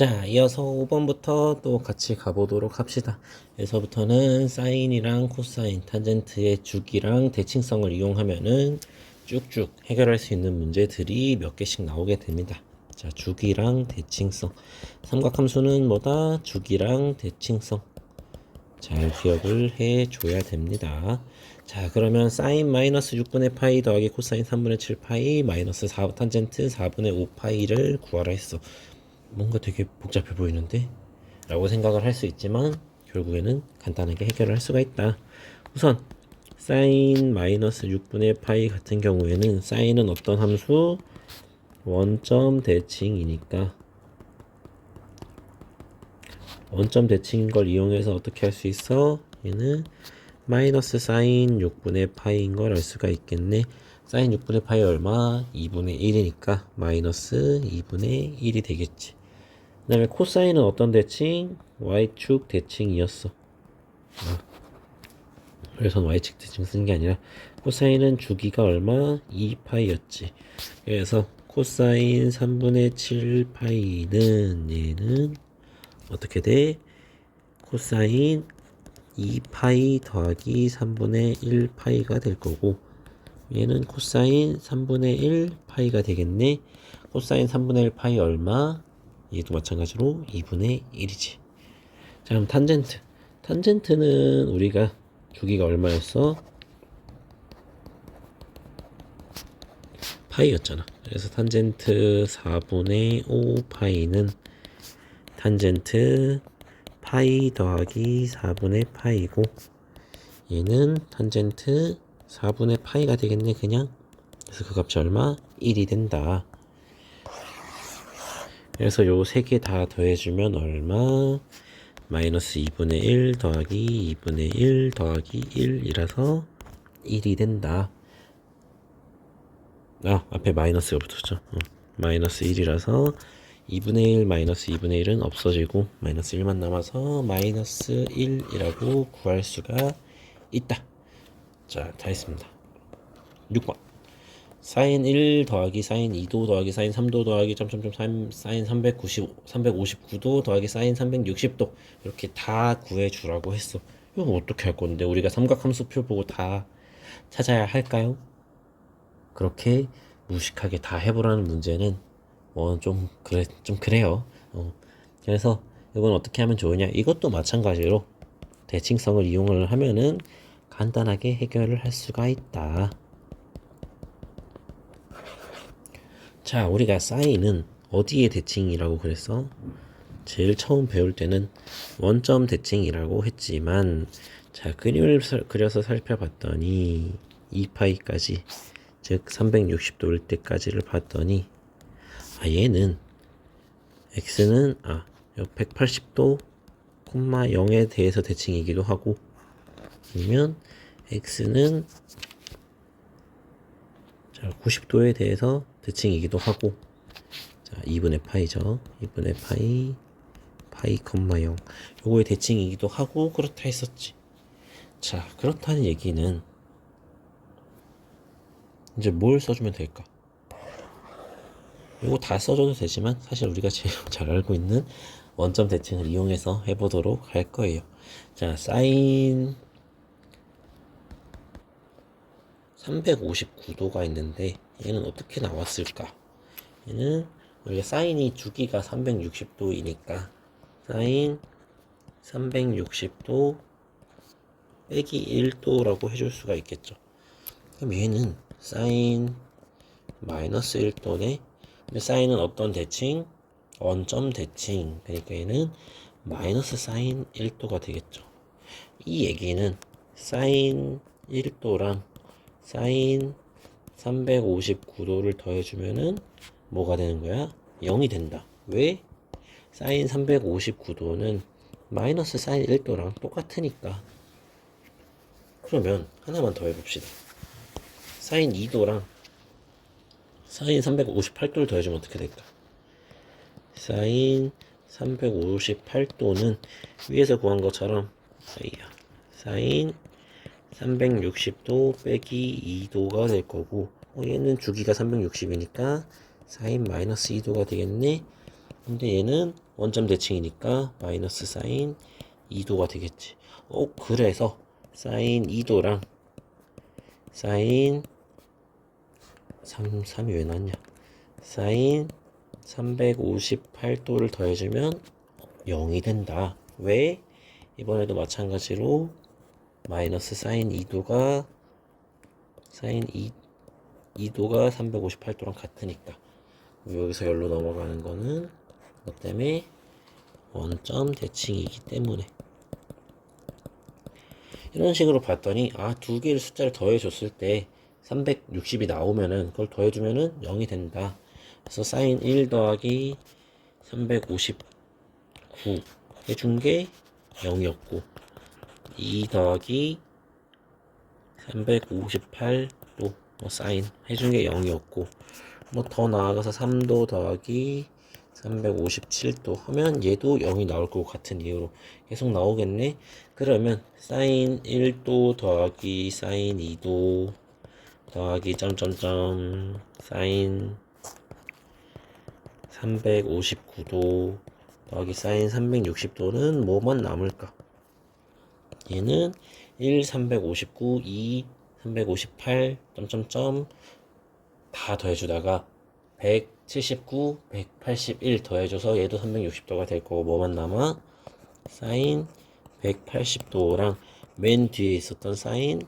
자, 이어서 5번부터 또 같이 가보도록 합시다. 여기서부터는 사인이랑 코사인, 탄젠트의 주기랑 대칭성을 이용하면은 쭉쭉 해결할 수 있는 문제들이 몇 개씩 나오게 됩니다. 자, 주기랑 대칭성. 삼각함수는 뭐다? 주기랑 대칭성. 잘 기억을 해줘야 됩니다. 자, 그러면 사인 마이너스 6분의 파이 더하기 코사인 3분의 7 파이 마이너스 4 탄젠트 4분의 5 파이를 구하라 했어. 뭔가 되게 복잡해 보이는데? 라고 생각을 할 수 있지만 결국에는 간단하게 해결을 할 수가 있다. 우선 사인 마이너스 6분의 파이 같은 경우에는 사인은 어떤 함수? 원점 대칭이니까 원점 대칭인 걸 이용해서 어떻게 할 수 있어? 얘는 마이너스 사인 6분의 파이인 걸 알 수가 있겠네. 사인 6분의 파이 얼마? 2분의 1이니까 마이너스 2분의 1이 되겠지. 그 다음에 코사인은 어떤 대칭? Y축 대칭이었어. 그래서 Y축 대칭 쓴 게 아니라 코사인은 주기가 얼마? 2파이였지. 그래서 코사인 3분의 7 파이는 얘는 어떻게 돼? 코사인 2파이 더하기 3분의 1 파이가 될 거고 얘는 코사인 3분의 1 파이가 되겠네. 코사인 3분의 1 파이 얼마? 얘도 마찬가지로 2분의 1이지. 자, 그럼 탄젠트. 탄젠트는 우리가 주기가 얼마였어? 파이였잖아. 그래서 탄젠트 4분의 5 파이는 탄젠트 파이 더하기 4분의 파이고 얘는 탄젠트 4분의 파이가 되겠네 그냥. 그래서 그 값이 얼마? 1이 된다. 그래서 요 세 개 다 더해주면 얼마? 마이너스 2분의 1 더하기 2분의 1 더하기 1이라서 1이 된다. 앞에 마이너스가 붙었죠. 마이너스 1이라서 2분의 1 마이너스 2분의 1은 없어지고 마이너스 1만 남아서 마이너스 1이라고 구할 수가 있다. 자, 다 했습니다. 6번. 사인 1 더하기 사인 2도 더하기 사인 3도 더하기 점점점 사인 359도 더하기 사인 360도 이렇게 다 구해주라고 했어. 이거 어떻게 할 건데? 우리가 삼각함수표 보고 다 찾아야 할까요? 그렇게 무식하게 다 해보라는 문제는 좀 그래요. 그래서 이건 어떻게 하면 좋으냐? 이것도 마찬가지로 대칭성을 이용을 하면은 간단하게 해결을 할 수가 있다. 자, 우리가 사인은 어디에 대칭이라고 그랬어? 제일 처음 배울 때는 원점 대칭이라고 했지만 자, 그림을 그려서 살펴봤더니 2파이까지 즉 360도일 때까지를 봤더니 얘는 x는 180도, 0에 대해서 대칭이기도 하고 아니면 x는 90도에 대해서 대칭이기도 하고 자 2분의 파이죠. 2분의 파이 파이, 0 요거의 대칭이기도 하고 그렇다 했었지. 자, 그렇다는 얘기는 이제 뭘 써주면 될까? 이거 다 써줘도 되지만 사실 우리가 제일 잘 알고 있는 원점 대칭을 이용해서 해보도록 할 거예요. 자, 사인 359도가 있는데 얘는 어떻게 나왔을까? 얘는 우리가 사인이 주기가 360도이니까 사인 360도 빼기 1도라고 해줄 수가 있겠죠. 그럼 얘는 사인 마이너스 1도네. 근데 사인은 어떤 대칭? 원점 대칭. 그러니까 얘는 마이너스 사인 1도가 되겠죠. 이 얘기는 사인 1도랑 사인 359도를 더해주면은 뭐가 되는 거야? 0이 된다. 왜? 사인 359도는 마이너스 사인 1도랑 똑같으니까. 그러면 하나만 더 해봅시다. 사인 2도랑 사인 358도를 더해주면 어떻게 될까? 사인 358도는 위에서 구한 것처럼 사인 360도 빼기 2도가 될 거고 얘는 주기가 360이니까 사인 마이너스 2도가 되겠네. 근데 얘는 원점 대칭이니까 마이너스 사인 2도가 되겠지. 그래서 사인 2도랑 사인 3이 왜 났냐? 사인 358도를 더해주면 0이 된다. 왜? 이번에도 마찬가지로 마이너스 사인 2도가 사인 2도가 358도랑 같으니까 여기서 열로 넘어가는 거는 뭐 때문에 원점 대칭이기 때문에 이런 식으로 봤더니 두 개의 숫자를 더해줬을 때 360이 나오면은 그걸 더해주면은 0이 된다. 그래서 사인 1 더하기 359 해준 게 0이었고 2 더하기 358도 사인 해준 게 0이었고 뭐 더 나아가서 3도 더하기 357도 하면 얘도 0이 나올 것 같은 이유로 계속 나오겠네. 그러면 사인 1도 더하기 사인 2도 더하기 점점점 사인 359도 더하기 사인 360도는 뭐만 남을까? 얘는 1, 359, 2, 358, 점점점 다 더해주다가 179, 181 더해줘서 얘도 360도가 될 거고 뭐만 남아? 사인 180도랑 맨 뒤에 있었던 사인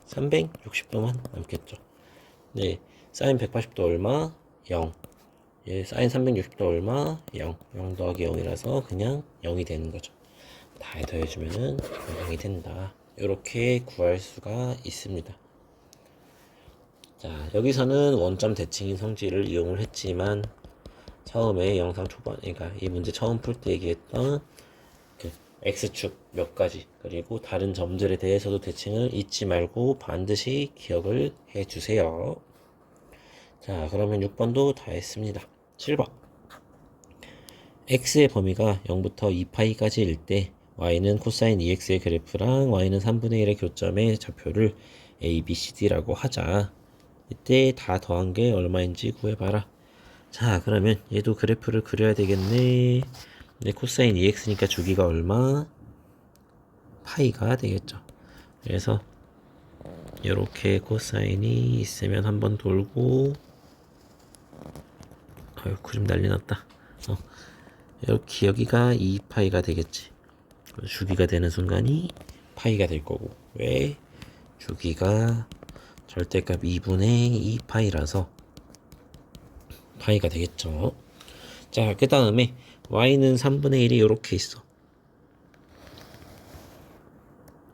360도만 남겠죠. 네, 사인 180도 얼마? 0. 예, 사인 360도 얼마? 0. 0 더하기 0이라서 그냥 0이 되는 거죠. 다 더해주면은 0이 된다. 이렇게 구할 수가 있습니다. 자, 여기서는 원점 대칭인 성질을 이용을 했지만 처음에 영상 초반, 그러니까 이 문제 처음 풀 때 얘기했던 그 x축 몇 가지 그리고 다른 점들에 대해서도 대칭을 잊지 말고 반드시 기억을 해주세요. 자, 그러면 6번도 다 했습니다. 7번 x의 범위가 0부터 2파이까지일 때 y는 코사인 2x의 그래프랑 y는 3분의 1의 교점의 좌표를 a, b, c, d라고 하자. 이때 다 더한 게 얼마인지 구해봐라. 자, 그러면 얘도 그래프를 그려야 되겠네. 근데 코사인 2x니까 주기가 얼마? 파이가 되겠죠. 그래서 이렇게 코사인이 있으면 한번 돌고 그림 난리 났다. 이렇게 여기가 2파이가 되겠지. 주기가 되는 순간이 파이가 될 거고. 왜? 주기가 절대값 2분의 2파이라서 파이가 되겠죠. 자, 그 다음에 y는 3분의 1이 이렇게 있어.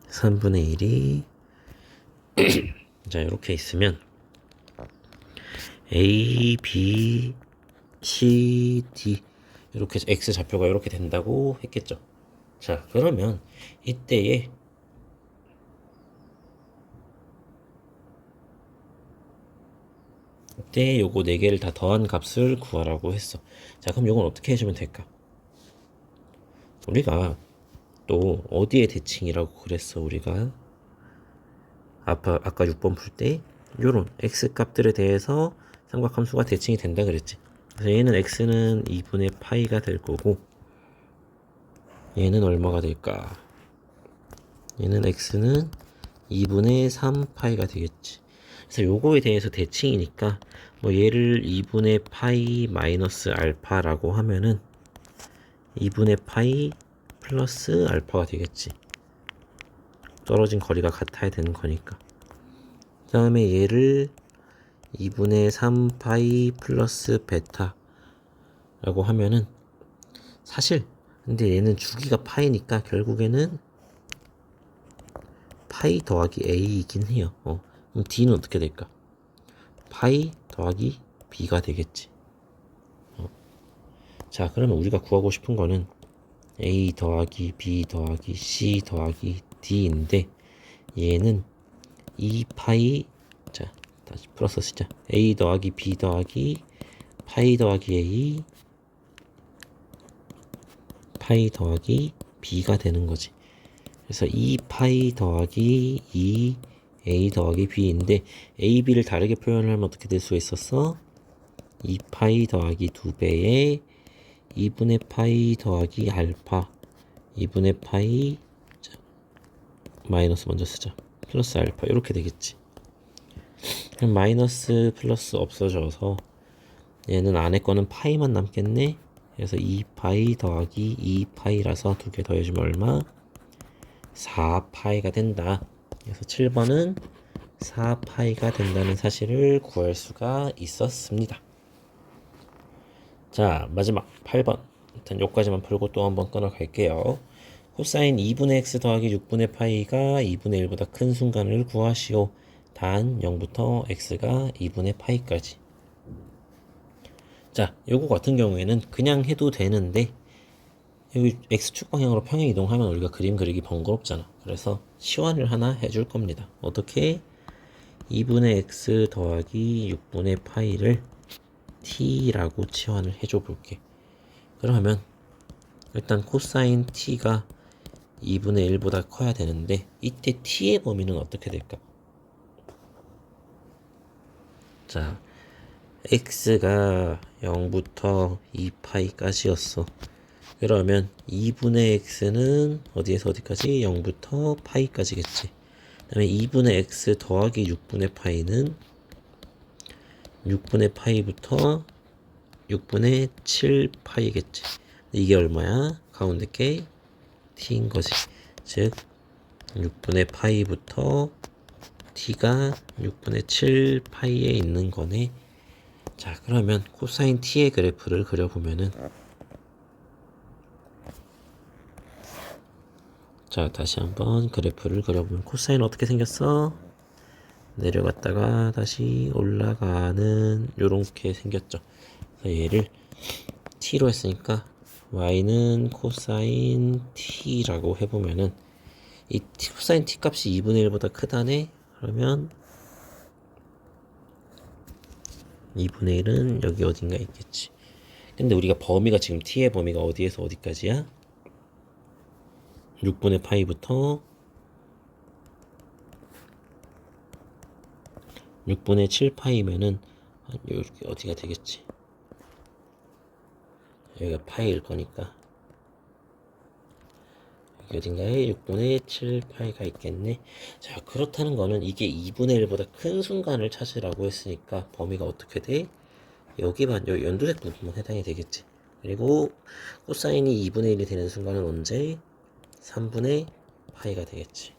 3분의 1이 자, 이렇게 있으면 a, b, c, d 이렇게 x 좌표가 이렇게 된다고 했겠죠. 자, 그러면 이때에 요거 4개를 다 더한 값을 구하라고 했어. 자, 그럼 요건 어떻게 해주면 될까? 우리가 또 어디에 대칭이라고 그랬어? 우리가 아까 6번 풀 때 요런 x 값들에 대해서 삼각함수가 대칭이 된다 그랬지. 그래서 얘는 x는 2분의 파이가 될 거고 얘는 얼마가 될까? 얘는 x는 2분의 3파이가 되겠지. 그래서 요거에 대해서 대칭이니까 뭐 얘를 2분의 파이 마이너스 알파라고 하면은 2분의 파이 플러스 알파가 되겠지. 떨어진 거리가 같아야 되는 거니까. 그 다음에 얘를 2분의 3파이 플러스 베타라고 하면은 사실 근데 얘는 주기가 파이니까 결국에는 파이 더하기 a이긴 해요. 그럼 d는 어떻게 될까? 파이 더하기 b가 되겠지. 자, 그러면 우리가 구하고 싶은 거는 a 더하기 b 더하기 c 더하기 d인데 얘는 2파이 자, 다시 플러스 쓰자. a 더하기 b 더하기 파이 더하기 a 파이 더하기 b가 되는 거지. 그래서 2파이 더하기 2 a 더하기 b인데 a, b를 다르게 표현을 하면 어떻게 될 수 있었어? 2파이 더하기 2배의 2분의 파이 더하기 알파 2분의 파이 자, 마이너스 먼저 쓰자. 플러스 알파 이렇게 되겠지. 그럼 마이너스 플러스 없어져서 얘는 안에 거는 파이만 남겠네. 그래서 2파이 더하기 2파이라서 두 개 더해주면 얼마? 4파이가 된다. 그래서 7번은 4파이가 된다는 사실을 구할 수가 있었습니다. 자, 마지막 8번. 일단 여기까지만 풀고 또 한번 끊어갈게요. 코사인 2분의 x 더하기 6분의 파이가 2분의 1보다 큰 순간을 구하시오. 단 0부터 x가 2분의 파이까지. 자, 요거 같은 경우에는 그냥 해도 되는데 여기 x축 방향으로 평행 이동하면 우리가 그림 그리기 번거롭잖아. 그래서 치환을 하나 해줄 겁니다. 어떻게? 2분의 x 더하기 6분의 파이를 t라고 치환을 해줘 볼게. 그러면 일단 코사인 t가 2분의 1보다 커야 되는데 이때 t의 범위는 어떻게 될까? 자, x가 0부터 2파이까지였어. 그러면 2분의 x는 어디에서 어디까지? 0부터 파이까지겠지. 그 다음에 2분의 x 더하기 6분의 파이는 6분의 파이부터 6분의 7파이겠지. 이게 얼마야? 가운데 게 t인 거지. 즉 6분의 파이부터 t가 6분의 7파이에 있는 거네. 자, 그러면 코사인 t의 그래프를 그려보면은 자, 다시 한번 그래프를 그려보면 코사인 어떻게 생겼어? 내려갔다가 다시 올라가는 요렇게 생겼죠. 그래서 얘를 t로 했으니까 y는 코사인 t라고 해보면은 이 코사인 t 값이 2분의 1보다 크다네? 그러면 2분의 1은 여기 어딘가 있겠지. 근데 우리가 범위가 지금 t의 범위가 어디에서 어디까지야? 6분의 파이부터 6분의 7파이면은 여기 어디가 되겠지. 여기가 파이일 거니까 여기 어딘가에 6분의 7파이가 있겠네. 자, 그렇다는 거는 이게 2분의 1보다 큰 순간을 찾으라고 했으니까 범위가 어떻게 돼? 여기만 요 연두색 부분만 해당이 되겠지. 그리고 코사인이 2분의 1이 되는 순간은 언제? 3분의 파이가 되겠지.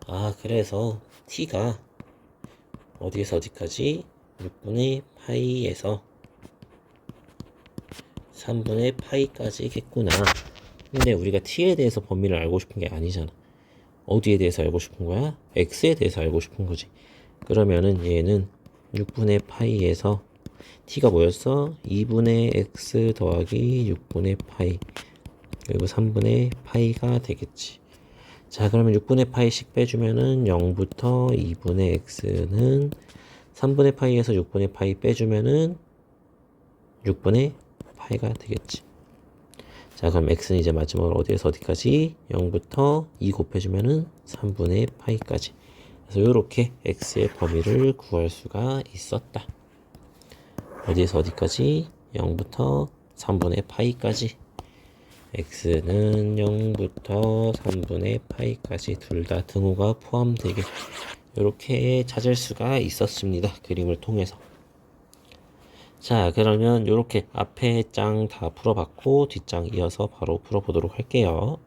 아, 그래서 t가 어디에서 어디까지? 6분의 파이에서 3분의 파이까지겠구나. 근데 우리가 t에 대해서 범위를 알고 싶은 게 아니잖아. 어디에 대해서 알고 싶은 거야? x에 대해서 알고 싶은 거지. 그러면은 얘는 6분의 파이에서 t가 뭐였어? 2분의 x 더하기 6분의 파이 그리고 3분의 파이가 되겠지. 자, 그러면 6분의 파이씩 빼주면은 0부터 2분의 x는 3분의 파이에서 6분의 파이 빼주면은 6분의 파이가 되겠지. 자, 그럼 x는 이제 마지막으로 어디에서 어디까지? 0부터 2 곱해주면은 3분의 파이까지. 그래서 이렇게 x의 범위를 구할 수가 있었다. 어디에서 어디까지? 0부터 3분의 파이까지. x는 0부터 3분의 파이까지 둘 다 등호가 포함되게 이렇게 찾을 수가 있었습니다. 그림을 통해서. 자, 그러면 이렇게 앞에 장 다 풀어봤고 뒷장 이어서 바로 풀어보도록 할게요.